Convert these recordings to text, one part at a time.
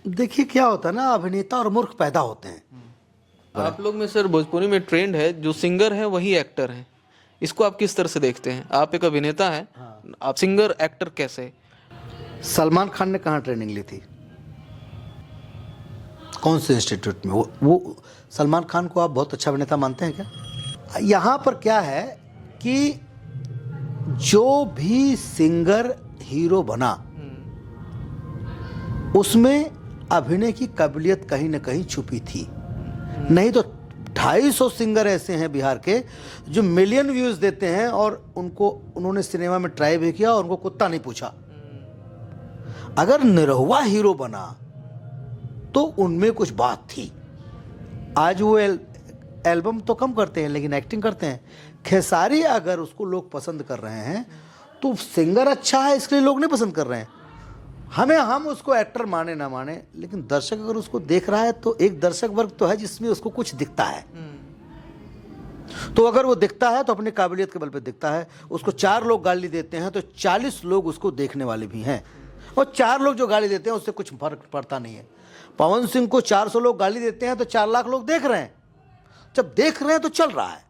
देखिए क्या होता है ना, अभिनेता और मूर्ख पैदा होते हैं। आप लोग में सर भोजपुरी में ट्रेंड है, जो सिंगर है वही एक्टर है। इसको आप किस तरह से देखते हैं? आप एक अभिनेता हैं, आप सिंगर एक्टर कैसे? सलमान खान ने कहाँ ट्रेनिंग ली थी? कौन से इंस्टीट्यूट में? वो सलमान खान को आप बहुत अच्छा अभिनेता मानते हैं क्या? यहाँ पर क्या है कि जो भी सिंगर हीरो बना उसमें अभिनय की काबिलियत कहीं ना कहीं छुपी थी। नहीं तो 250 सिंगर ऐसे हैं बिहार के जो मिलियन व्यूज देते हैं और उन्होंने सिनेमा में ट्राई भी किया और उनको कुत्ता नहीं पूछा। अगर निरहुआ हीरो बना तो उनमें कुछ बात थी। आज वो एल्बम तो कम करते हैं लेकिन एक्टिंग करते हैं। खेसारी अगर उसको लोग पसंद कर रहे हैं तो सिंगर अच्छा है इसके लिए लोग नहीं पसंद कर रहे हैं। हम उसको एक्टर माने ना माने, लेकिन दर्शक अगर उसको देख रहा है तो एक दर्शक वर्ग तो है जिसमें उसको कुछ दिखता है। तो अगर वो दिखता है तो अपनी काबिलियत के बल पे दिखता है। उसको 4 लोग गाली देते हैं तो 40 लोग उसको देखने वाले भी हैं, और 4 लोग जो गाली देते हैं उससे कुछ फर्क पड़ता नहीं है। पवन सिंह को 400 लोग गाली देते हैं तो 4 लाख लोग देख रहे हैं। जब देख रहे हैं तो चल रहा है।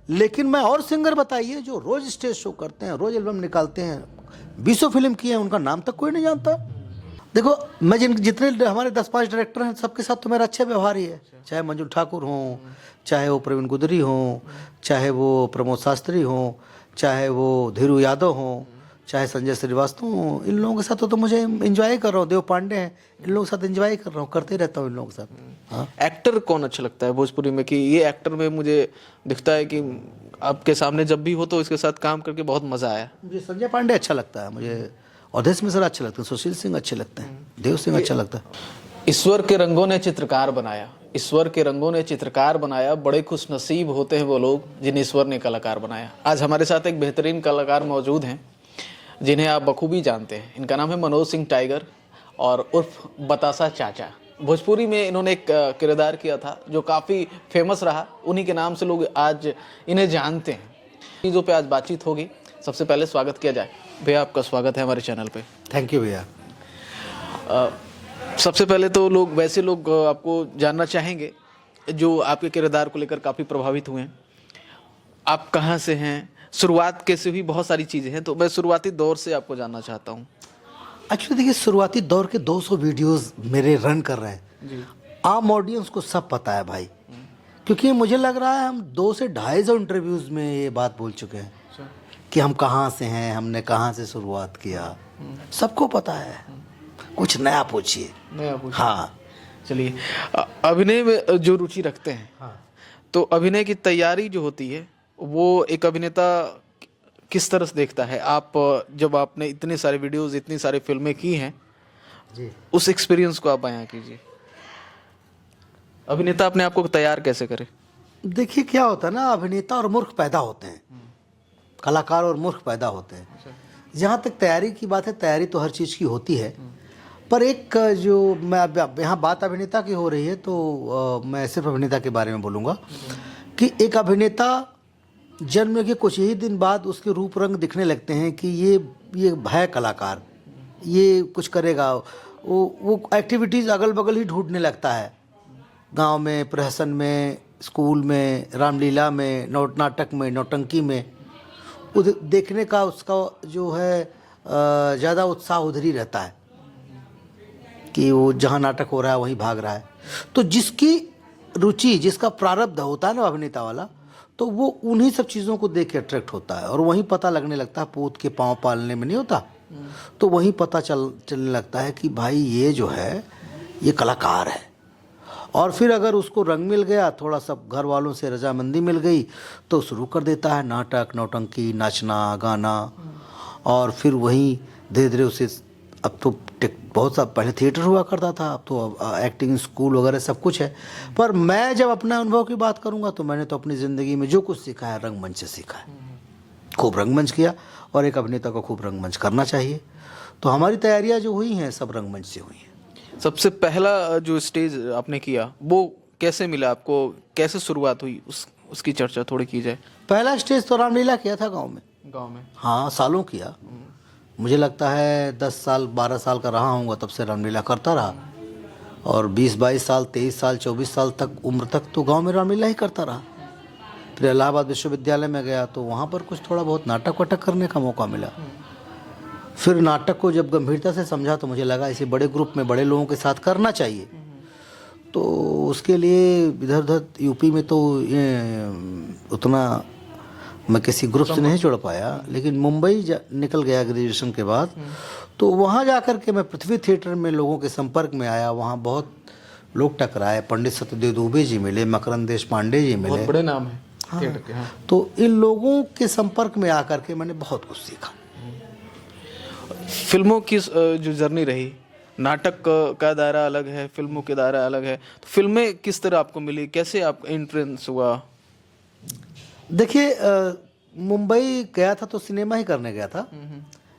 लेकिन मैं और सिंगर बताइए जो रोज स्टेज शो करते हैं, रोज एल्बम निकालते हैं, 20 फिल्म की है, उनका नाम तक कोई नहीं जानता। देखो मैं जितने हमारे 10-5 डायरेक्टर हैं सबके साथ तो मेरा अच्छा व्यवहार ही है। चाहे मंजू ठाकुर हों, चाहे वो प्रवीण गुदरी हों, चाहे वो प्रमोद शास्त्री हों, चाहे वो धीरू यादव हों, चाहे संजय श्रीवास्तव हों, इन लोगों के साथ तो मुझे एंजॉय कर रहा हूँ। देव पांडे हैं, इन लोगों के साथ एंजॉय कर रहा हूँ, करते रहता हूँ इन लोगों के साथ। हाँ, एक्टर कौन अच्छा लगता है भोजपुरी में कि ये एक्टर में मुझे दिखता है कि आपके सामने जब भी हो तो इसके साथ काम करके बहुत मजा आया? मुझे संजय पांडे अच्छा लगता है, मुझे अवधेश मिश्रा अच्छे लगते हैं, सुशील सिंह अच्छे लगते हैं, देव सिंह अच्छा लगता है। ईश्वर के रंगों ने चित्रकार बनाया, ईश्वर के रंगों ने चित्रकार बनाया, बड़े खुश नसीब होते हैं वो लोग जिन्हें ईश्वर ने कलाकार बनाया। आज हमारे साथ एक बेहतरीन कलाकार मौजूद हैं जिन्हें आप बखूबी जानते हैं। इनका नाम है मनोज सिंह टाइगर और उर्फ बतासा चाचा। भोजपुरी में इन्होंने एक किरदार किया था जो काफ़ी फेमस रहा, उन्हीं के नाम से लोग आज इन्हें जानते हैं। चीज़ों पे आज बातचीत होगी। सबसे पहले स्वागत किया जाए। भैया आपका स्वागत है हमारे चैनल पे। थैंक यू भैया। सबसे पहले तो वैसे लोग आपको जानना चाहेंगे जो आपके किरदार को लेकर काफ़ी प्रभावित हुए हैं। आप कहाँ से हैं, शुरुआत कैसे हुई? बहुत सारी चीज़ें हैं, तो मैं शुरुआती दौर से आपको जानना चाहता हूँ। एक्चुअली देखिए, शुरुआती दौर के 200 वीडियोस मेरे रन कर रहे हैं जी। आम ऑडियंस को सब पता है भाई, क्योंकि मुझे लग रहा है हम 200 से 250 इंटरव्यूज़ में ये बात बोल चुके हैं कि हम कहाँ से हैं, हमने कहाँ से शुरुआत किया, सबको पता है। कुछ नया पूछिए। हाँ चलिए, अभिनय में जो रुचि रखते हैं, हाँ, तो अभिनय की तैयारी जो होती है वो एक अभिनेता किस तरह से देखता है? आप जब आपने इतने सारे वीडियोस, इतनी सारी फिल्में की हैं जी, उस एक्सपीरियंस को आप बयां कीजिए। अभिनेता अपने आप को तैयार कैसे करे? देखिए क्या होता है ना, अभिनेता और मूर्ख पैदा होते हैं, कलाकार और मूर्ख पैदा होते हैं। जहाँ तक तैयारी की बात है, तैयारी तो हर चीज़ की होती है, पर एक जो मैं अब यहाँ बात अभिनेता की हो रही है तो मैं सिर्फ अभिनेता के बारे में बोलूँगा कि एक अभिनेता जन्म के कुछ ही दिन बाद उसके रूप रंग दिखने लगते हैं कि ये है कलाकार, ये कुछ करेगा। वो एक्टिविटीज़ अगल बगल ही ढूंढने लगता है, गांव में, प्रहसन में, स्कूल में, रामलीला में, नाटक में, नौटंकी में। देखने का उसका जो है ज़्यादा उत्साह उधर ही रहता है कि वो जहाँ नाटक हो रहा है वहीं भाग रहा है। तो जिसकी रुचि, जिसका प्रारब्ध होता है ना अभिनेता वाला, तो वो उन्हीं सब चीज़ों को देख के अट्रैक्ट होता है और वहीं पता लगने लगता है। पूत के पाँव पालने में नहीं होता, तो वहीं पता चलने लगता है कि भाई ये जो है ये कलाकार है। और फिर अगर उसको रंग मिल गया, थोड़ा सा घर वालों से रजामंदी मिल गई, तो शुरू कर देता है नाटक, नौटंकी, नाचना, गाना। और फिर वहीं धीरे धीरे उसे, अब तो बहुत सा पहले थिएटर हुआ करता था, अब तो एक्टिंग स्कूल वगैरह सब कुछ है। पर मैं जब अपना अनुभव की बात करूंगा तो मैंने तो अपनी ज़िंदगी में जो कुछ सीखा है रंगमंच से सीखा है। खूब रंगमंच किया, और एक अभिनेता को खूब रंगमंच करना चाहिए। तो हमारी तैयारियां जो हुई हैं सब रंगमंच से हुई हैं। सबसे पहला जो स्टेज आपने किया वो कैसे मिला आपको, कैसे शुरुआत हुई, उसकी चर्चा थोड़ी की जाए। पहला स्टेज तो रामलीला किया था गाँव में। गाँव में? हाँ, सालों किया। मुझे लगता है 10 साल 12 साल का रहा हूँगा तब से रामलीला करता रहा, और 20-22 साल 23 साल 24 साल तक उम्र तक तो गांव में रामलीला ही करता रहा। फिर इलाहाबाद विश्वविद्यालय में गया तो वहाँ पर कुछ थोड़ा बहुत नाटक वाटक करने का मौका मिला। फिर नाटक को जब गंभीरता से समझा तो मुझे लगा इसे बड़े ग्रुप में बड़े लोगों के साथ करना चाहिए। तो उसके लिए इधर उधर यूपी में तो उतना मैं किसी ग्रुप से नहीं जुड़ पाया, लेकिन मुंबई निकल गया ग्रेजुएशन के बाद। तो वहाँ जा कर के मैं पृथ्वी थिएटर में लोगों के संपर्क में आया। वहाँ बहुत लोग टकराए, पंडित सत्यदेव दुबे जी मिले, मकरंद देश पांडे जी मिले, बहुत बड़े नाम है थिएटर के। हाँ। तो इन लोगों के संपर्क में आकर के मैंने बहुत कुछ सीखा। फिल्मों की जो जर्नी रही, नाटक का दायरा अलग है, फिल्मों के दायरा अलग है, तो फिल्में किस तरह आपको मिली, कैसे आपका एंट्रेंस हुआ? देखिए मुंबई गया था तो सिनेमा ही करने गया था,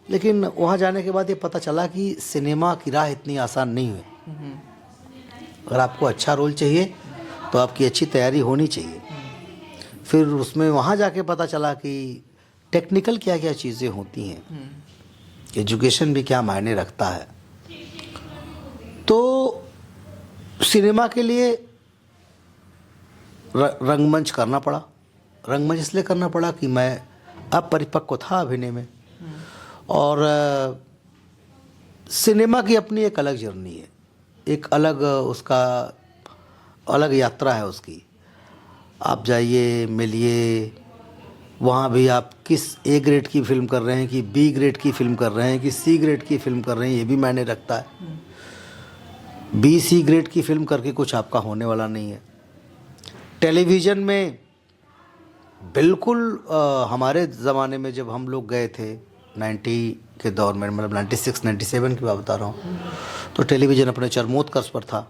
लेकिन वहाँ जाने के बाद ये पता चला कि सिनेमा की राह इतनी आसान नहीं है। अगर आपको अच्छा रोल चाहिए तो आपकी अच्छी तैयारी होनी चाहिए। फिर उसमें वहाँ जाके पता चला कि टेक्निकल क्या क्या चीज़ें होती हैं, एजुकेशन भी क्या मायने रखता है। तो सिनेमा के लिए रंगमंच करना पड़ा। रंगमंच इसलिए करना पड़ा कि मैं अब परिपक्व था अभिनय में, और सिनेमा की अपनी एक अलग जर्नी है, एक अलग उसका अलग यात्रा है उसकी। आप जाइए, मिलिए, वहाँ भी आप किस ए ग्रेड की फिल्म कर रहे हैं कि बी ग्रेड की फिल्म कर रहे हैं कि सी ग्रेड की फिल्म कर रहे हैं, ये भी मायने रखता है। बी सी ग्रेड की फिल्म करके कुछ आपका होने वाला नहीं है। टेलीविज़न में बिल्कुल हमारे ज़माने में जब हम लोग गए थे 90 के दौर में, मतलब 96-97 की बात बता रहा हूँ, तो टेलीविज़न अपने चरमोत्कर्ष पर था।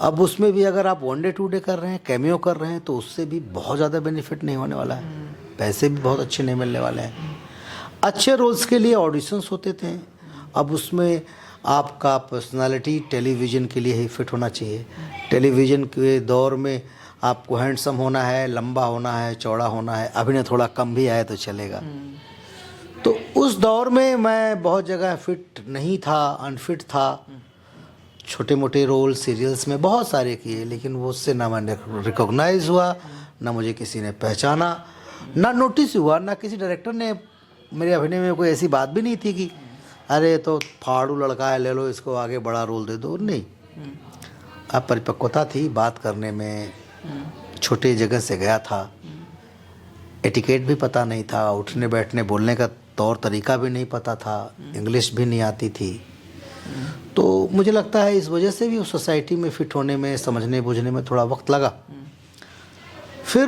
अब उसमें भी अगर आप 1 डे 2 डे कर रहे हैं, कैमियो कर रहे हैं, तो उससे भी बहुत ज़्यादा बेनिफिट नहीं होने वाला है, पैसे भी बहुत अच्छे नहीं मिलने वाले हैं। अच्छे रोल्स के लिए ऑडिशंस होते थे। अब उसमें आपका पर्सनालिटी टेलीविज़न के लिए ही फिट होना चाहिए। टेलीविज़न के दौर में आपको हैंडसम होना है, लंबा होना है, चौड़ा होना है, अभिनय थोड़ा कम भी आए तो चलेगा। तो उस दौर में मैं बहुत जगह फिट नहीं था, अनफिट था। छोटे मोटे रोल सीरियल्स में बहुत सारे किए, लेकिन वो उससे ना मैं रिकॉग्नाइज हुआ, ना मुझे किसी ने पहचाना, ना नोटिस हुआ, ना किसी डायरेक्टर ने मेरे अभिनय में कोई ऐसी बात भी नहीं थी कि अरे तो फाड़ू लड़का है, ले लो इसको आगे बड़ा रोल दे दो। नहीं, अब परिपक्वता थी बात करने में। छोटे जगह से गया था, एटिकेट भी पता नहीं था, उठने बैठने बोलने का तौर तरीका भी नहीं पता था, इंग्लिश भी नहीं आती थी। तो मुझे लगता है इस वजह से भी उस सोसाइटी में फिट होने में, समझने बूझने में थोड़ा वक्त लगा। फिर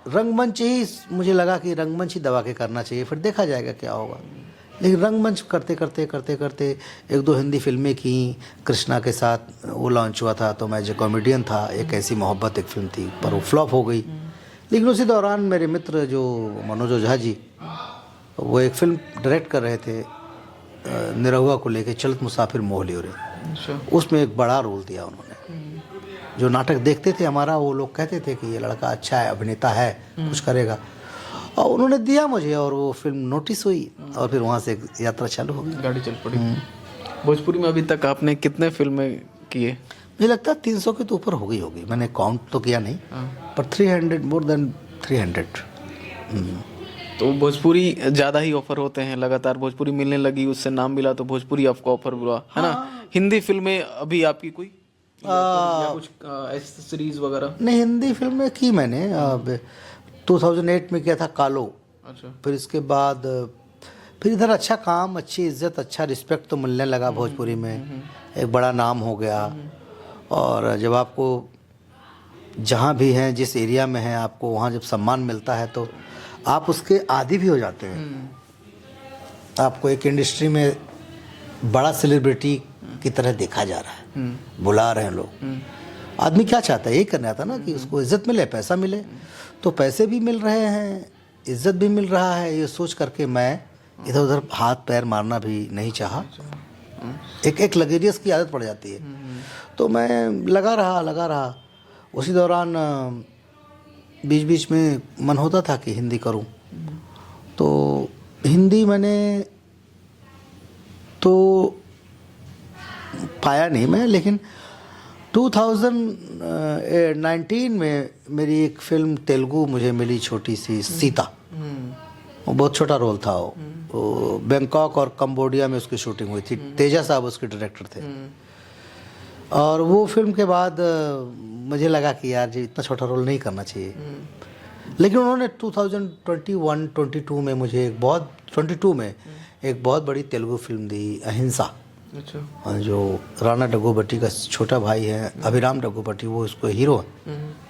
रंगमंच ही मुझे लगा कि रंगमंच ही दबा के करना चाहिए, फिर देखा जाएगा क्या होगा। लेकिन रंगमंच करते करते करते करते 1-2 हिंदी फिल्में की। कृष्णा के साथ वो लॉन्च हुआ था, तो मैं जो कॉमेडियन था, एक ऐसी मोहब्बत एक फिल्म थी, पर वो फ्लॉप हो गई। लेकिन उसी दौरान मेरे मित्र जो मनोज ओझा जी, वो एक फिल्म डायरेक्ट कर रहे थे निरहुआ को लेके, चलत मुसाफिर मोह लियो रे। उसमें एक बड़ा रोल दिया उन्होंने। जो नाटक देखते थे हमारा, वो लोग कहते थे कि ये लड़का अच्छा है, अभिनेता है, कुछ करेगा, और उन्होंने दिया मुझे, और वो फिल्म नोटिस हुई, और फिर वहाँ से यात्रा चालू हो गई, गाड़ी चल पड़ी। भोजपुरी में अभी तक आपने कितने फिल्में किए? मुझे लगता है 300 के तो ऊपर हो गई होगी, मैंने काउंट तो किया नहीं, पर 300, मोर देन 300। तो भोजपुरी ज़्यादा ही ऑफर होते हैं, लगातार भोजपुरी मिलने लगी, उससे नाम मिला तो भोजपुरी आपको ऑफर हुआ, है ना? हिंदी फिल्में अभी आपकी कोई या कुछ ऐसी सीरीज वगैरह? नहीं, हिंदी फिल्में की मैंने 2008 में किया था कालो। अच्छा। फिर इसके बाद फिर इधर अच्छा काम, अच्छी इज्जत, अच्छा रिस्पेक्ट तो मिलने लगा भोजपुरी में, एक बड़ा नाम हो गया। और जब आपको जहाँ भी हैं, जिस एरिया में हैं, आपको वहाँ जब सम्मान मिलता है तो आप उसके आदी भी हो जाते हैं। आपको एक इंडस्ट्री में बड़ा सेलिब्रिटी की तरह देखा जा रहा है, बुला रहे हैं लोग। आदमी क्या चाहता है? यही करना आता ना कि उसको इज्जत मिले, पैसा मिले। तो पैसे भी मिल रहे हैं, इज्जत भी मिल रहा है, ये सोच करके मैं इधर उधर हाथ पैर मारना भी नहीं चाहा। एक लग्जरियस की आदत पड़ जाती है, तो मैं लगा रहा। उसी दौरान बीच बीच में मन होता था कि हिंदी करूं, तो हिंदी मैंने तो पाया नहीं मैं, लेकिन 2019 में मेरी एक फिल्म तेलुगु मुझे मिली, छोटी सी, सीता। वो बहुत छोटा रोल था। वो बैंकॉक और कंबोडिया में उसकी शूटिंग हुई थी। तेजा साहब उसके डायरेक्टर थे। और वो फिल्म के बाद मुझे लगा कि यार जी इतना छोटा रोल नहीं करना चाहिए। लेकिन उन्होंने 2021-22 में मुझे एक बहुत बड़ी तेलुगु फिल्म दी, अहिंसा। अच्छा। जो राणा डग्गूबट्टी का छोटा भाई है, अभिराम डग्गूबट्टी, वो उसको हीरो है।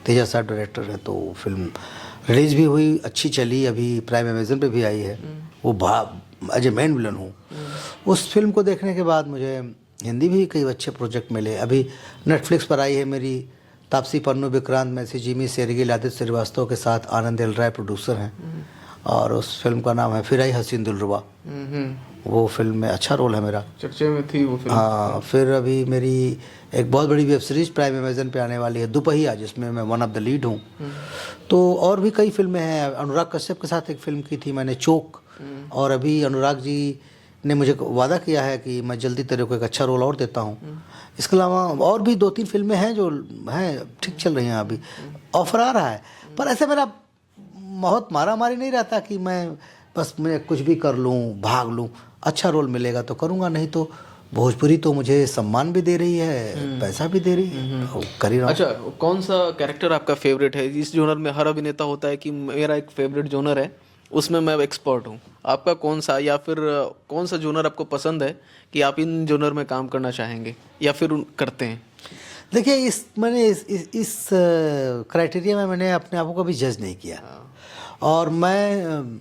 तेजा साहब डायरेक्टर है। तो फिल्म रिलीज भी हुई, अच्छी चली, अभी प्राइम अमेजन पे भी आई है। वो एज ए मेन विलन हूँ। उस फिल्म को देखने के बाद मुझे हिंदी भी कई अच्छे प्रोजेक्ट मिले। अभी नेटफ्लिक्स पर आई है मेरी तापसी पन्नू, विक्रांत मैसी, जिमी शेरगिल, आदित्य श्रीवास्तव के साथ आनंद एल राय प्रोड्यूसर हैं। और उस फिल्म का नाम है फिर आई हसीन दिलरुबा। वो फिल्म में अच्छा रोल है मेरा, चर्चे में थी वो फिल्म। हाँ। फिर अभी मेरी एक बहुत बड़ी वेब सीरीज प्राइम अमेजन पे आने वाली है, दुपहिया, जिसमें मैं वन ऑफ द लीड हूँ। तो और भी कई फिल्में हैं। अनुराग कश्यप के साथ एक फिल्म की थी मैंने, चोक। और अभी अनुराग जी ने मुझे वादा किया है कि मैं जल्दी तेरे को एक अच्छा रोल और देता हूँ। इसके अलावा और भी 2-3 फिल्में हैं जो हैं, ठीक चल रही हैं, अभी ऑफर आ रहा है। पर ऐसे मेरा बहुत मारा मारी नहीं रहता कि मैं बस मैं कुछ भी कर लूँ, भाग लूँ। अच्छा रोल मिलेगा तो करूँगा, नहीं तो भोजपुरी तो मुझे सम्मान भी दे रही है, पैसा भी दे रही है, और कर ही रहा हूँ। अच्छा, कौन सा कैरेक्टर आपका फेवरेट है? इस जोनर में हर अभिनेता होता है कि मेरा एक फेवरेट जोनर है, उसमें मैं एक्सपर्ट हूँ। आपका कौन सा, या फिर कौन सा जोनर आपको पसंद है कि आप इन जोनर में काम करना चाहेंगे या फिर करते हैं? देखिए, मैंने इस क्राइटेरिया में मैंने अपने आप को कभी जज नहीं किया। और मैं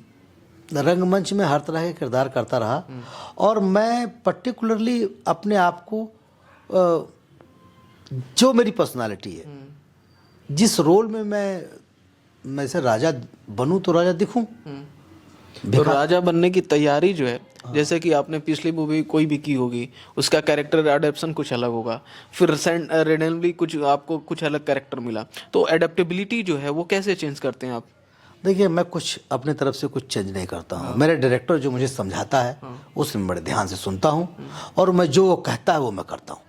रंगमंच में हर तरह के किरदार करता रहा। और मैं पर्टिकुलरली अपने आप को जो मेरी पर्सनालिटी है, जिस रोल में मैं से राजा बनूं तो राजा दिखूं। तो राजा बनने की तैयारी जो है, जैसे कि आपने पिछली मूवी कोई भी की होगी, उसका कैरेक्टर एडेप्शन कुछ अलग होगा, फिर रेंडमली कुछ आपको कुछ अलग कैरेक्टर मिला, तो एडेप्टेबिलिटी जो है वो कैसे चेंज करते हैं आप? देखिए, मैं कुछ अपने तरफ से कुछ चेंज नहीं करता हूँ। मेरे डायरेक्टर जो मुझे समझाता है उसे मैं बड़े ध्यान से सुनता हूँ, और मैं जो वो कहता है वो मैं करता हूँ।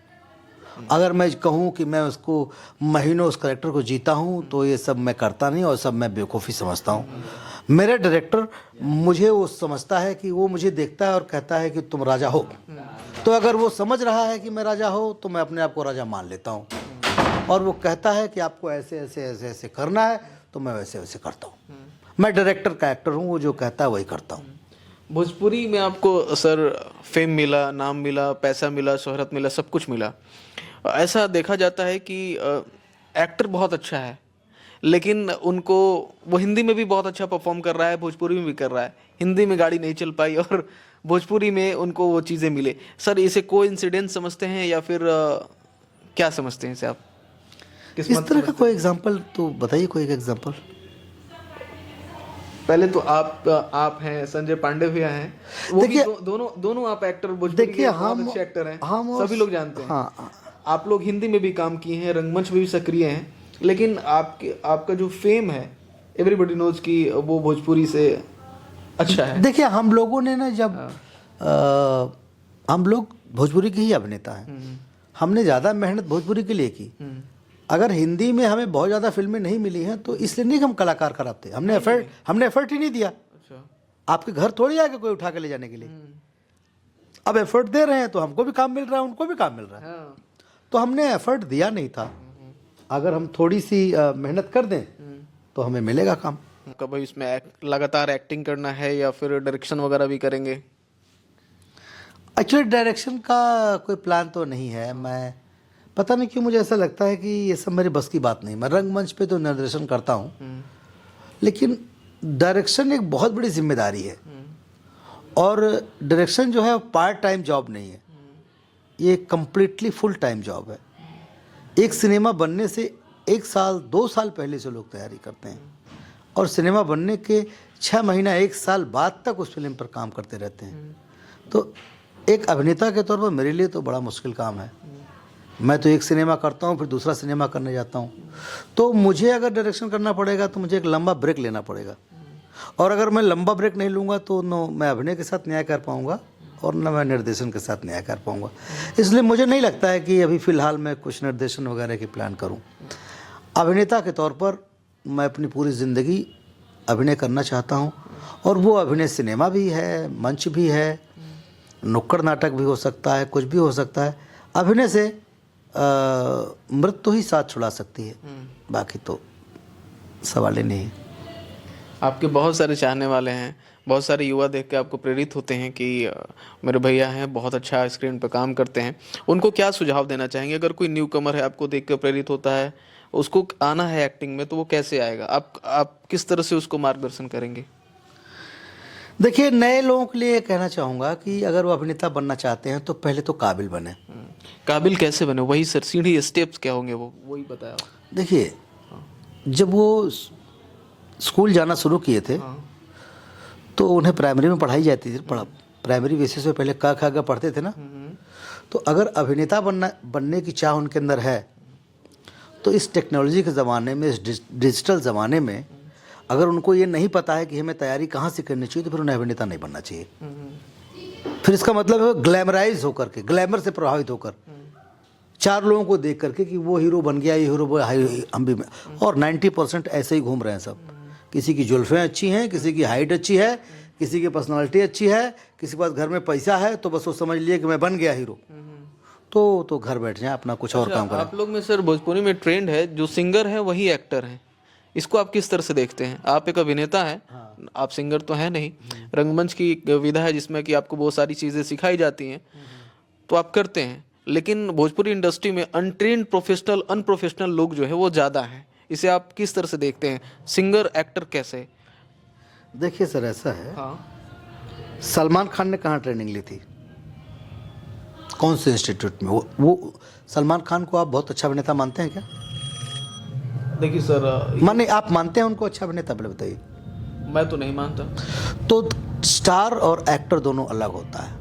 अगर मैं कहूँ कि मैं उसको महीनों उस कैरेक्टर को जीता हूँ, तो ये सब मैं करता नहीं, और सब मैं बेवकूफ़ी समझता हूँ। मेरा डायरेक्टर मुझे वो समझता है कि वो मुझे देखता है और कहता है कि तुम राजा हो। तो अगर वो समझ रहा है कि मैं राजा हो, तो मैं अपने आप को राजा मान लेता हूँ। और वो कहता है कि आपको ऐसे ऐसे ऐसे ऐसे करना है, तो मैं वैसे वैसे करता हूँ। मैं डायरेक्टर का एक्टर हूँ, वो जो कहता है वही करता हूँ। भोजपुरी में आपको सर फेम मिला, नाम मिला, पैसा मिला, शोहरत मिला, सब कुछ मिला। ऐसा देखा जाता है कि एक्टर बहुत अच्छा है, लेकिन उनको वो हिंदी में भी बहुत अच्छा परफॉर्म कर रहा है, भोजपुरी में भी कर रहा है। हिंदी में गाड़ी नहीं चल पाई और भोजपुरी में उनको वो चीज़ें मिले। सर, इसे कोइंसिडेंस समझते हैं या फिर क्या समझते हैं इसे आप? इस तरह का कोई एग्जांपल तो बताइए, कोई एक एग्जांपल। पहले तो आप हैं, संजय पांडे भैया हैं, वो भी दोनों आप एक्टर, भोजपुरी के बहुत अच्छे एक्टर हैं, सभी लोग जानते हैं। हाँ, आप लोग हिंदी में भी काम किए हैं, रंगमंच में भी सक्रिय हैं, लेकिन आपका जो फेम है, एवरीबॉडी नोज कि वो भोजपुरी से अच्छा है। देखिए, हम लोगों ने ना, जब हम लोग भोजपुरी के ही अभिनेता हैं, हमने ज़्यादा मेहनत भोजपुरी के लिए की। अगर हिंदी में हमें बहुत ज़्यादा फिल्में नहीं मिली हैं, तो इसलिए नहीं कि हम कलाकार खराब थे, हमने एफर्ट ही नहीं दिया। अच्छा। आपके घर थोड़ी आके कोई उठा के ले जाने के लिए। अब एफर्ट दे रहे हैं तो हमको भी काम मिल रहा है, उनको भी काम मिल रहा है। तो हमने एफर्ट दिया नहीं था। अगर हम थोड़ी सी मेहनत कर दें तो हमें मिलेगा काम। कभी इसमें लगातार एक्टिंग करना है या फिर डायरेक्शन वगैरह भी करेंगे? एक्चुअली डायरेक्शन का कोई प्लान तो नहीं है। मैं पता नहीं क्यों मुझे ऐसा लगता है कि ये सब मेरे बस की बात नहीं। मैं रंगमंच पे तो निर्देशन करता हूँ, लेकिन डायरेक्शन एक बहुत बड़ी जिम्मेदारी है। और डायरेक्शन जो है पार्ट टाइम जॉब नहीं है, ये कम्प्लीटली फुल टाइम जॉब है। एक सिनेमा बनने से 1 साल 2 साल पहले से लोग तैयारी करते हैं, और सिनेमा बनने के 6 महीना 1 साल बाद तक उस फिल्म पर काम करते रहते हैं। तो एक अभिनेता के तौर पर मेरे लिए तो बड़ा मुश्किल काम है। मैं तो एक सिनेमा करता हूँ, फिर दूसरा सिनेमा करने जाता हूँ। तो मुझे अगर डायरेक्शन करना पड़ेगा तो मुझे एक लंबा ब्रेक लेना पड़ेगा, और अगर मैं लंबा ब्रेक नहीं लूँगा तो मैं अभिनय के साथ न्याय कर पाऊँगा और न मैं निर्देशन के साथ न्याय कर पाऊँगा। इसलिए मुझे नहीं लगता है कि अभी फ़िलहाल मैं कुछ निर्देशन वगैरह की प्लान करूँ। अभिनेता के तौर पर मैं अपनी पूरी ज़िंदगी अभिनय करना चाहता हूँ, और वो अभिनय सिनेमा भी है, मंच भी है, नुक्कड़ नाटक भी हो सकता है, कुछ भी हो सकता है। अभिनय से मृत्यु ही साथ छुड़ा सकती है, बाकी तो सवाल ही नहीं है। आपके बहुत सारे चाहने वाले हैं, बहुत सारे युवा देख के आपको प्रेरित होते हैं कि मेरे भैया हैं, बहुत अच्छा स्क्रीन पर काम करते हैं। उनको क्या सुझाव देना चाहेंगे? अगर कोई न्यू कमर है, आपको देख कर प्रेरित होता है, उसको आना है एक्टिंग में, तो वो कैसे आएगा? आप किस तरह से उसको मार्गदर्शन करेंगे? देखिए, नए लोगों के लिए कहना चाहूँगा कि अगर वो अभिनेता बनना चाहते हैं तो पहले तो काबिल बने। काबिल कैसे बने? वही सर, सीढ़ी स्टेप्स क्या होंगे वो वही बताया। देखिए, जब वो स्कूल जाना शुरू किए थे तो उन्हें प्राइमरी में पढ़ाई जाती थी, प्राइमरी बेसिस पे पहले क ख ग पढ़ते थे ना। तो अगर अभिनेता बनने की चाह उनके अंदर है तो इस टेक्नोलॉजी के ज़माने में, इस डिजिटल ज़माने में अगर उनको ये नहीं पता है कि हमें तैयारी कहाँ से करनी चाहिए, तो फिर उन्हें अभिनेता नहीं बनना चाहिए। फिर इसका मतलब है ग्लैमराइज होकर के, ग्लैमर से प्रभावित होकर, चार लोगों को देख करके कि वो हीरो बन गया, ये हीरो हम भी। और 90% ऐसे ही घूम रहे हैं सब। किसी की जुल्फ़ें अच्छी हैं, किसी की हाइट अच्छी है, किसी की पर्सनालिटी अच्छी है, किसी के पास घर में पैसा है, तो बस वो समझ लिए कि मैं बन गया हीरो। तो घर बैठ जाए, अपना कुछ और काम करें। आप लोग में सर भोजपुरी में ट्रेंड है, जो सिंगर है वही एक्टर है। इसको आप किस तरह से देखते हैं? आप एक अभिनेता हैं, आप सिंगर तो हैं नहीं। रंगमंच की एक विधा है जिसमें कि आपको बहुत सारी चीज़ें सिखाई जाती हैं, तो आप करते हैं। लेकिन भोजपुरी इंडस्ट्री में अनट्रेंड प्रोफेशनल, अनप्रोफेशनल लोग जो है वो ज़्यादा हैं। इसे आप किस तरह से देखते हैं? सिंगर एक्टर कैसे? देखिए सर, ऐसा है, सलमान खान ने कहाँ ट्रेनिंग ली थी? कौन से इंस्टीट्यूट में? वो सलमान खान को आप बहुत अच्छा अभिनेता मानते हैं क्या? देखिए सर, माने आप मानते हैं उनको अच्छा अभिनेता? पहले बताइए। मैं तो नहीं मानता। तो स्टार और एक्टर दोनों अलग होता है।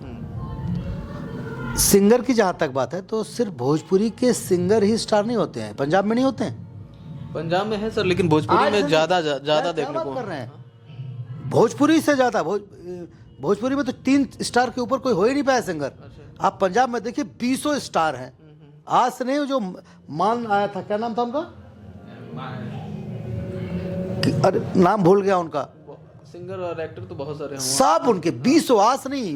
सिंगर की जहाँ तक बात है तो सिर्फ भोजपुरी के सिंगर ही स्टार नहीं होते हैं, पंजाब में नहीं होते हैं। पंजाब में है सर, लेकिन भोजपुरी में ज़्यादा देखने को कर रहे हैं। भोजपुरी से ज़्यादा भोजपुरी में तो 3 स्टार के ऊपर कोई हो ही नहीं पाया सिंगर। आप पंजाब में देखिए 20 स्टार हैं। आज से नहीं, जो मान आया था, क्या नाम था उनका? अरे नाम भूल गया उनका। सिंगर और एक्टर तो बहुत सारे हैं सब उनके 20 आज नहीं,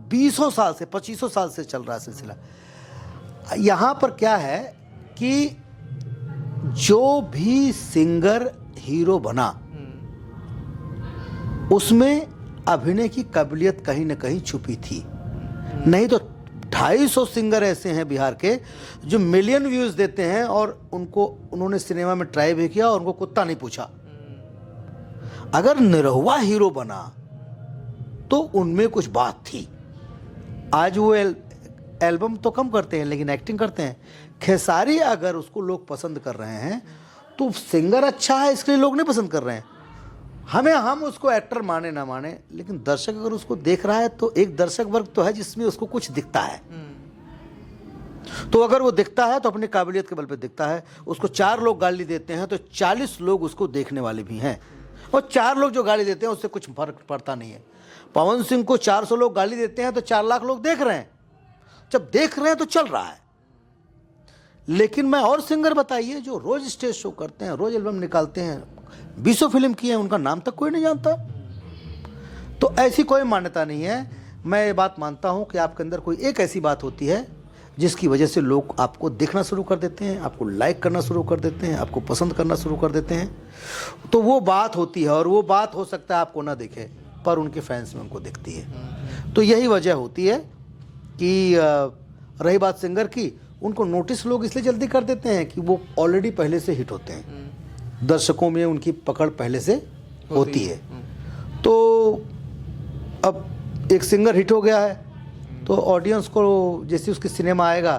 20 साल से, 25 साल से चल रहा है सिलसिला। यहाँ पर क्या है कि जो भी सिंगर हीरो बना उसमें अभिनय की काबिलियत कहीं ना कहीं छुपी थी। नहीं तो 250 सिंगर ऐसे हैं बिहार के जो मिलियन व्यूज देते हैं और उन्होंने सिनेमा में ट्राई भी किया और उनको कुत्ता नहीं पूछा। अगर निरहुआ हीरो बना तो उनमें कुछ बात थी। आज वो एल्बम तो कम करते हैं लेकिन एक्टिंग करते हैं। खेसारी अगर उसको लोग पसंद कर रहे हैं तो सिंगर अच्छा है इसके लिए लोग नहीं पसंद कर रहे हैं। हम उसको एक्टर माने ना माने, लेकिन दर्शक अगर उसको देख रहा है तो एक दर्शक वर्ग तो है जिसमें उसको कुछ दिखता है। तो अगर वो दिखता है तो अपनी काबिलियत के बल पे दिखता है। उसको 4 लोग गाली देते हैं तो 40 लोग उसको देखने वाले भी हैं, और 4 लोग जो गाली देते हैं उससे कुछ फर्क पड़ता नहीं है। पवन सिंह को 400 लोग गाली देते हैं तो 4 लाख लोग देख रहे हैं। जब देख रहे हैं तो चल रहा है। लेकिन मैं और सिंगर बताइए जो रोज स्टेज शो करते हैं, रोज एल्बम निकालते हैं, 20 फिल्म की है, उनका नाम तक कोई नहीं जानता। तो ऐसी कोई मान्यता नहीं है। मैं ये बात मानता हूँ कि आपके अंदर कोई एक ऐसी बात होती है जिसकी वजह से लोग आपको देखना शुरू कर देते हैं, आपको लाइक करना शुरू कर देते हैं, आपको पसंद करना शुरू कर देते हैं। तो वो बात होती है, और वो बात हो सकता है आपको ना दिखे पर उनके फैंस में उनको दिखती है। तो यही वजह होती है कि रही बात सिंगर की, उनको नोटिस लोग इसलिए जल्दी कर देते हैं कि वो ऑलरेडी पहले से हिट होते हैं, दर्शकों में उनकी पकड़ पहले से होती है। तो अब एक सिंगर हिट हो गया है तो ऑडियंस को जैसे उसकी सिनेमा आएगा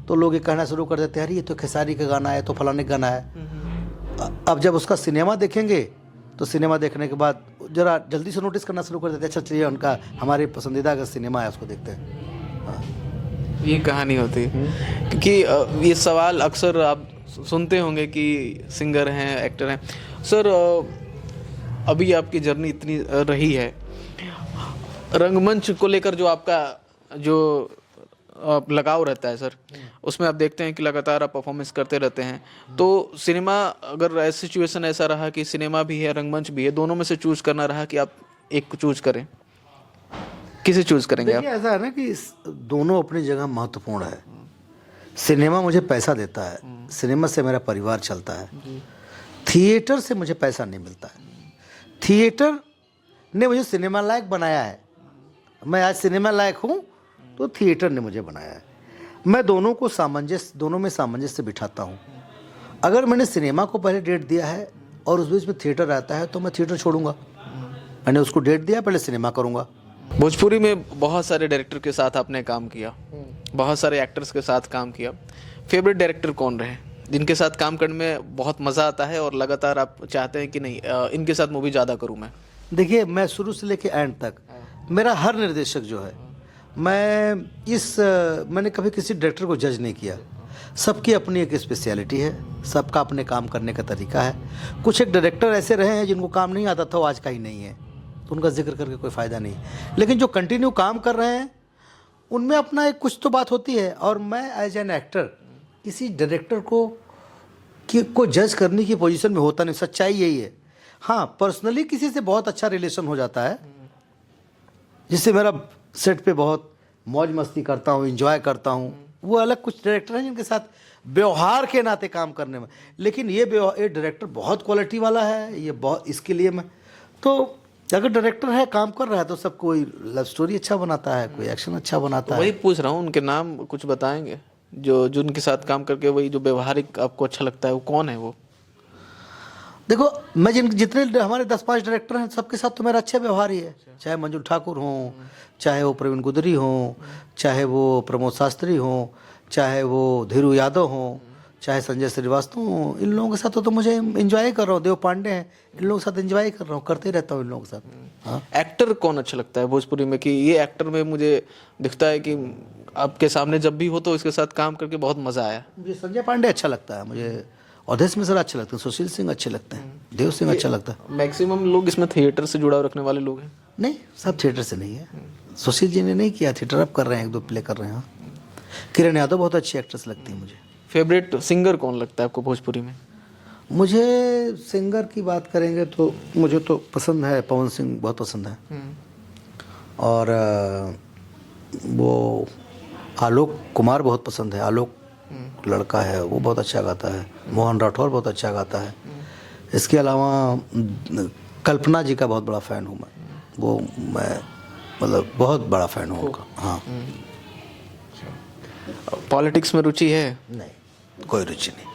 तो लोग ये कहना शुरू कर देते हैं, अरे ये तो खेसारी का गाना है, तो फलाने का गाना है। अब जब उसका सिनेमा देखेंगे तो सिनेमा देखने के बाद ज़रा जल्दी से नोटिस करना शुरू कर देते हैं, अच्छा चलिए उनका हमारे पसंदीदा का सिनेमा है उसको देखते हैं। ये कहानी होती है। क्योंकि ये सवाल अक्सर आप सुनते होंगे कि सिंगर हैं, एक्टर हैं। सर, अभी आपकी जर्नी इतनी रही है, रंगमंच को लेकर जो आपका जो लगाव रहता है सर, उसमें आप देखते हैं कि लगातार आप परफॉर्मेंस करते रहते हैं, तो सिनेमा अगर ऐसी सिचुएशन ऐसा रहा कि सिनेमा भी है रंगमंच भी है, दोनों में से चूज करना रहा कि आप एक को चूज करें, किसे चूज करेंगे आप? देखिए ऐसा है ना कि दोनों अपनी जगह महत्वपूर्ण है। सिनेमा मुझे पैसा देता है, सिनेमा से मेरा परिवार चलता है। थिएटर से मुझे पैसा नहीं मिलता है। थिएटर ने मुझे सिनेमा लायक बनाया है। मैं आज सिनेमा लायक हूँ तो थिएटर ने मुझे बनाया है। मैं दोनों में सामंजस्य बिठाता हूँ। अगर मैंने सिनेमा को पहले डेट दिया है और उस बीच में थिएटर आता है तो मैं थिएटर छोड़ूंगा। मैंने उसको डेट दिया, पहले सिनेमा करूँगा। भोजपुरी में बहुत सारे डायरेक्टर के साथ आपने काम किया, बहुत सारे एक्टर्स के साथ काम किया। फेवरेट डायरेक्टर कौन रहे जिनके साथ काम करने में बहुत मज़ा आता है और लगातार आप चाहते हैं कि नहीं इनके साथ मूवी ज़्यादा करूँ मैं? देखिए मैं शुरू से लेके एंड तक मेरा हर निर्देशक जो है, मैंने कभी किसी डायरेक्टर को जज नहीं किया। सबकी अपनी एक स्पेशलिटी है, सबका अपने काम करने का तरीका है। कुछ एक डायरेक्टर ऐसे रहे हैं जिनको काम नहीं आता था, वो आज का ही नहीं है, तो उनका जिक्र करके कोई फ़ायदा नहीं। लेकिन जो कंटिन्यू काम कर रहे हैं उनमें अपना एक कुछ तो बात होती है। और मैं एज एन एक्टर किसी डायरेक्टर को जज करने की पोजीशन में होता नहीं, सच्चाई यही है। हाँ, पर्सनली किसी से बहुत अच्छा रिलेशन हो जाता है, जिससे मेरा सेट पे बहुत मौज मस्ती करता हूँ, एंजॉय करता हूँ। वो अलग कुछ डायरेक्टर हैं जिनके साथ व्यवहार के नाते काम करने में, लेकिन ये डायरेक्टर बहुत क्वालिटी वाला है, ये बहुत, इसके लिए मैं तो अगर डायरेक्टर है काम कर रहा है तो सब कोई लव स्टोरी अच्छा बनाता है, कोई एक्शन अच्छा बनाता है। वही पूछ रहा हूँ, उनके नाम कुछ बताएंगे जो उनके साथ काम करके वही जो व्यवहारिक आपको अच्छा लगता है, वो कौन है वो? देखो मैं जितने हमारे 10-5 डायरेक्टर हैं सबके साथ तो मेरा अच्छा व्यवहार ही है। चाहे मंजू ठाकुर हों, चाहे वो प्रवीण गुदरी हों, चाहे वो प्रमोद शास्त्री हों, चाहे वो धीरू यादव हों, चाहे संजय श्रीवास्तव हों, इन लोगों के साथ तो मुझे एंजॉय कर रहा हूँ। देव पांडे हैं, इन लोगों के साथ एंजॉय कर रहा हूँ, करते रहता हूँ इन लोगों के साथ। हाँ, एक्टर कौन अच्छा लगता है भोजपुरी में कि ये एक्टर में मुझे दिखता है कि आपके सामने जब भी हो तो इसके साथ काम करके बहुत मज़ा आया? मुझे संजय पांडे अच्छा लगता है, मुझे अवधेश मिश्रा अच्छे लगते हैं, सुशील सिंह अच्छे लगते हैं, देव सिंह अच्छा लगता है। मैक्सिमम लोग इसमें थिएटर से जुड़ाव रखने वाले लोग हैं? नहीं, सब थिएटर से नहीं है। सुशील जी ने नहीं किया थिएटर, अब कर रहे हैं, 1-2 प्ले कर रहे हैं। किरण यादव बहुत अच्छी एक्ट्रेस लगती है मुझे। फेवरेट सिंगर कौन लगता है आपको भोजपुरी में? मुझे सिंगर की बात करेंगे तो मुझे तो पसंद है, पवन सिंह बहुत पसंद है। और वो आलोक कुमार बहुत पसंद है। आलोक लड़का है, वो बहुत अच्छा गाता है। मोहन राठौर बहुत अच्छा गाता है। इसके अलावा कल्पना जी का बहुत बड़ा फ़ैन हूँ मैं मतलब बहुत बड़ा फ़ैन हूँ उनका। हाँ। पॉलिटिक्स में रुचि है? नहीं, कोई रुचि नहीं।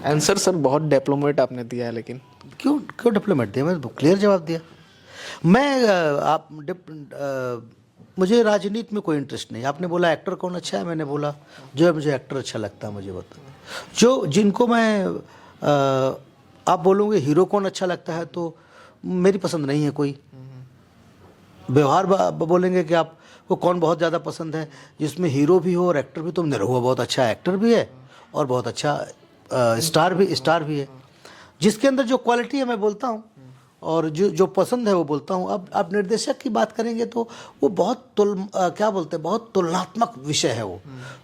आंसर सर बहुत डिप्लोमेट आपने दिया है, लेकिन क्यों डिप्लोमेट दिया? मैंने क्लियर जवाब दिया। मुझे राजनीति में कोई इंटरेस्ट नहीं। आपने बोला एक्टर कौन अच्छा है, मैंने बोला जो है मुझे एक्टर अच्छा लगता है, मुझे बता जिनको मैं आप बोलोगे हीरो कौन अच्छा लगता है तो मेरी पसंद नहीं है कोई। व्यवहार बोलेंगे कि आपको कौन बहुत ज़्यादा पसंद है, जिसमें हीरो भी हो और एक्टर भी, तो निरहुआ बहुत अच्छा एक्टर भी है और बहुत अच्छा स्टार भी है। जिसके अंदर जो क्वालिटी है मैं बोलता हूँ, और जो पसंद है वो बोलता हूँ। अब आप निर्देशक की बात करेंगे तो वो बहुत बहुत तुलनात्मक विषय है वो।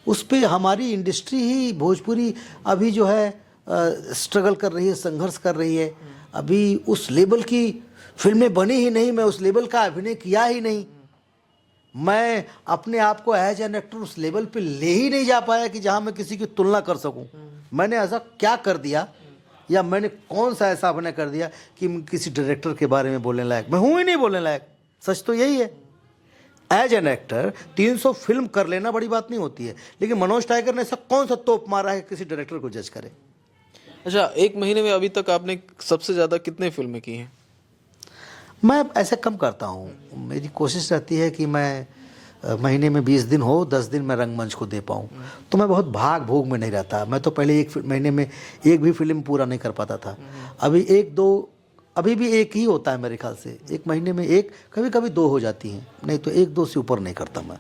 उस पर हमारी इंडस्ट्री ही भोजपुरी अभी जो है स्ट्रगल कर रही है, संघर्ष कर रही है। अभी उस लेवल की फिल्में बनी ही नहीं, मैं उस लेवल का अभिनय किया ही नहीं। मैं अपने आप को एज एन एक्टर उस लेवल पे ले ही नहीं जा पाया कि जहाँ मैं किसी की तुलना कर सकूँ। मैंने ऐसा क्या कर दिया या मैंने कौन सा ऐसा अभिनय कर दिया कि किसी डायरेक्टर के बारे में बोलने लायक मैं हूँ ही नहीं बोलने लायक। सच तो यही है। एज एन एक्टर 300 फिल्म कर लेना बड़ी बात नहीं होती है, लेकिन मनोज टाइगर ने ऐसा कौन सा तोप मारा है किसी डायरेक्टर को जज करे। अच्छा, 1 महीने में अभी तक आपने सबसे ज़्यादा कितने फिल्में की हैं? मैं ऐसे कम करता हूँ। मेरी कोशिश रहती है कि मैं महीने में 20 दिन हो, 10 दिन मैं रंगमंच को दे पाऊँ। तो मैं बहुत भाग भोग में नहीं रहता। मैं तो पहले एक महीने में एक भी फिल्म पूरा नहीं कर पाता था। अभी भी एक ही होता है मेरे ख्याल से। एक महीने में एक, कभी कभी 2 हो जाती हैं, नहीं तो 1-2 से ऊपर नहीं करता मैं।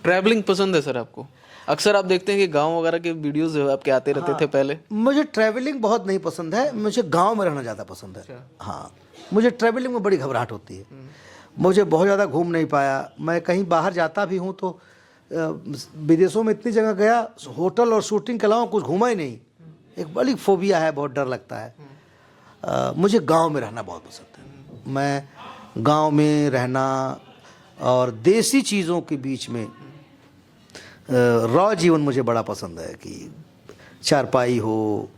ट्रैवलिंग पसंद है सर आपको? अक्सर आप देखते हैं कि गांव वगैरह के वीडियोस जो आपके आते रहते थे पहले। मुझे ट्रैवलिंग बहुत नहीं पसंद है, मुझे गाँव में रहना ज़्यादा पसंद है। हाँ, मुझे ट्रैवलिंग में बड़ी घबराहट होती है। मुझे बहुत ज़्यादा घूम नहीं पाया। मैं कहीं बाहर जाता भी हूँ तो विदेशों में इतनी जगह गया, होटल और शूटिंग के अलावा कुछ घूमा ही नहीं। एक बड़ी फोबिया है, बहुत डर लगता है। मुझे गांव में रहना बहुत पसंद है। मैं गांव में रहना और देसी चीज़ों के बीच में रॉ जीवन मुझे बड़ा पसंद है कि चारपाई हो,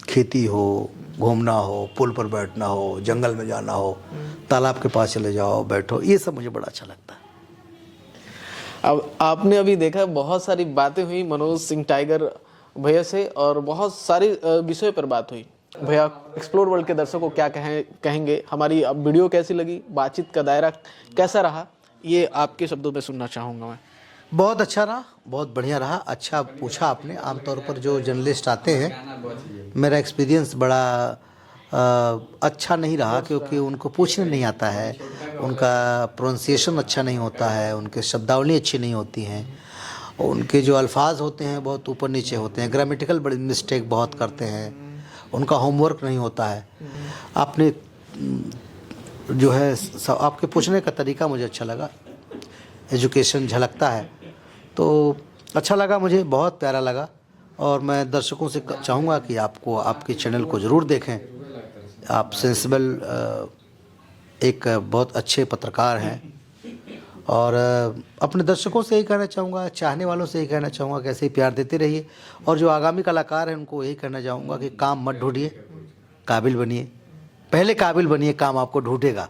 खेती हो, घूमना हो, पुल पर बैठना हो, जंगल में जाना हो, तालाब के पास चले जाओ, बैठो, ये सब मुझे बड़ा अच्छा लगता है। अब आपने अभी देखा बहुत सारी बातें हुई मनोज सिंह टाइगर भैया से और बहुत सारी विषय पर बात हुई। भैया एक्सप्लोर वर्ल्ड के दर्शकों को क्या कहेंगे, हमारी अब वीडियो कैसी लगी, बातचीत का दायरा कैसा रहा, ये आपके शब्दों में सुनना चाहूँगा मैं। बहुत अच्छा रहा, बहुत बढ़िया रहा। अच्छा पूछा आपने। आमतौर पर जो जर्नलिस्ट आते हैं, मेरा एक्सपीरियंस बड़ा अच्छा नहीं रहा क्योंकि उनको पूछने नहीं आता है, उनका प्रोनाउंसिएशन अच्छा नहीं होता है, उनके शब्दावली अच्छी नहीं होती हैं, उनके जो अल्फाज होते हैं बहुत ऊपर नीचे होते हैं, ग्रामेटिकल बड़ी मिस्टेक बहुत करते हैं, उनका होमवर्क नहीं होता है। आपने जो है आपके पूछने का तरीका मुझे अच्छा लगा, एजुकेशन झलकता है, तो अच्छा लगा, मुझे बहुत प्यारा लगा। और मैं दर्शकों से चाहूँगा कि आपको आपके चैनल को ज़रूर देखें। आप सेंसिबल एक बहुत अच्छे पत्रकार हैं और अपने दर्शकों से यही कहना चाहूँगा, चाहने वालों से यही कहना चाहूँगा कि ऐसे ही प्यार देते रहिए। और जो आगामी कलाकार हैं उनको यही कहना चाहूँगा कि काम मत ढूंढिए, काबिल बनिए। पहले काबिल बनिए, काम आपको ढूंढेगा।